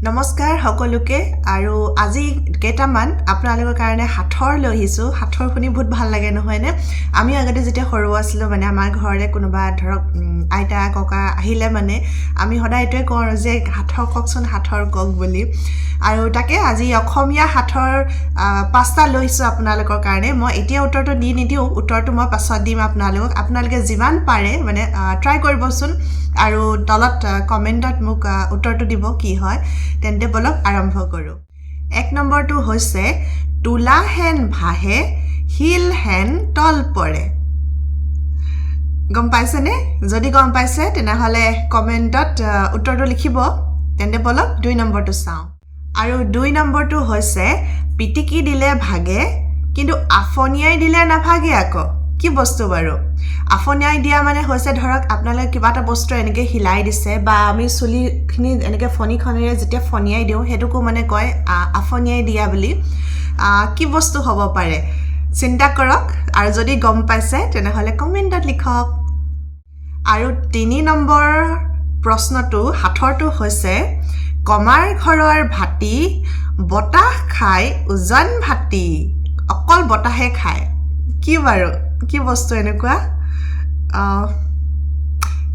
নমস্কাৰ সকলোকে আৰু আজি কেইটামান আপোনালোকৰ কাৰণে হাতৰ লৈ আহিছো হাতৰ শুনি বহুত ভাল লাগে নহয় নে আমি আগতে যেতিয়া সৰু আছিলো মানে আমাৰ ঘৰলে কোনোবা ধৰক আইতা ককা আহিলে মানে আমি সদায় এটোৱে কওঁ যে হাতৰ ককচোন হাতৰ কক বুলি আৰু তাকে আজি অসমীয়া হাতৰ পাঁচটা লৈছো আপোনালোকৰ কাৰণে মই এতিয়া উত্তৰটো দি নিদিও উত্তৰটো মই পাছত দিম আপোনালোকে যিমান পাৰে মানে ট্ৰাই কৰিবচোন আৰু তলত কমেন্টত মোক উত্তৰটো দিব কি হয় তেন্তে বলক আৰম্ভ কৰো এক নম্বৰটো হৈছে তুলা হেন ভাহে হিল হেন তল পৰে গম পাইছেনে যদি গম পাইছে তেনেহলে কমেন্টত উত্তৰটো লিখিব তেন্তে বলক দুই নম্বৰটো চাও আৰু দুই নম্বৰটো হৈছে পিটিকি দিলে ভাগে কিন্তু আফনিয়াই দিলে নাভাগে আকৌ কি বস্তু বাৰু আফনিয়াই দিয়া মানে হৈছে ধৰক আপোনালোকে কিবা এটা বস্তু এনেকৈ হিলাই দিছে বা আমি চুলিখিনি এনেকৈ ফণিখনেৰে যেতিয়া ফনিয়াই দিওঁ হেতুকো মানে কয় আফনিয়াই দিয়া বুলি কি বস্তু হ'ব পাৰে চিন্তা কৰক আৰু যদি গম পাইছে তেনেহলে কমেন্টত লিখক আৰু 3 নম্বৰ প্ৰশ্নটো হাতৰটো হৈছে কমাৰ ঘৰৰ ভাটি বতাহ খাই উজন ভাটি অকল বতাহে খায় কি বাৰু কি বস্তু এনেকুৱা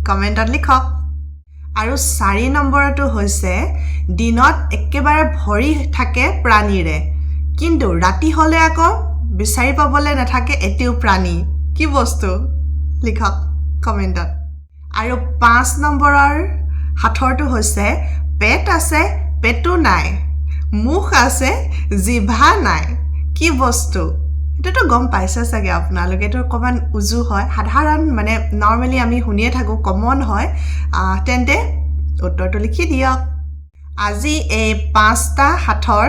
কমেন্টত লিখক আৰু 4 নম্বৰটো হৈছে দিনত একেবাৰে ভৰি থাকে প্ৰাণীৰে কিন্তু ৰাতি হলে আকৌ বিচাৰি পাবলৈ নাথাকে এটিও প্ৰাণী কি বস্তু লিখক কমেন্টত আৰু 5 নম্বৰৰ হাতৰটো হৈছে পেট আছে পেটু নাই মুখ আছে জিভা নাই কি বস্তু এটাতো গম পাইছে চাগে আপোনালোকে এটো কমান উজু হয় সাধাৰণ মানে নৰমালি আমি শুনিয়ে থাকো কমন হয় তেন্তে উত্তৰটো লিখি দিয়ক আজি এই 5টা হাতৰ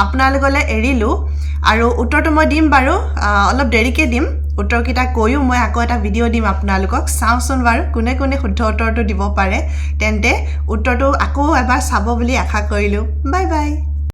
আপোনালোকলৈ এৰিলো আৰু উত্তৰটো মই দিম বাৰু অলপ দেৰিকে দিম উত্তৰকিটা কৈও মই আকৌ এটা ভিডিঅ' দিম আপোনালোকক চাওচোন বাৰু কোনে কোনে শুদ্ধ উত্তৰটো দিব পাৰে তেন্তে উত্তৰটো আকৌ এবাৰ চাব বুলি আশা কৰিলো বাই বাই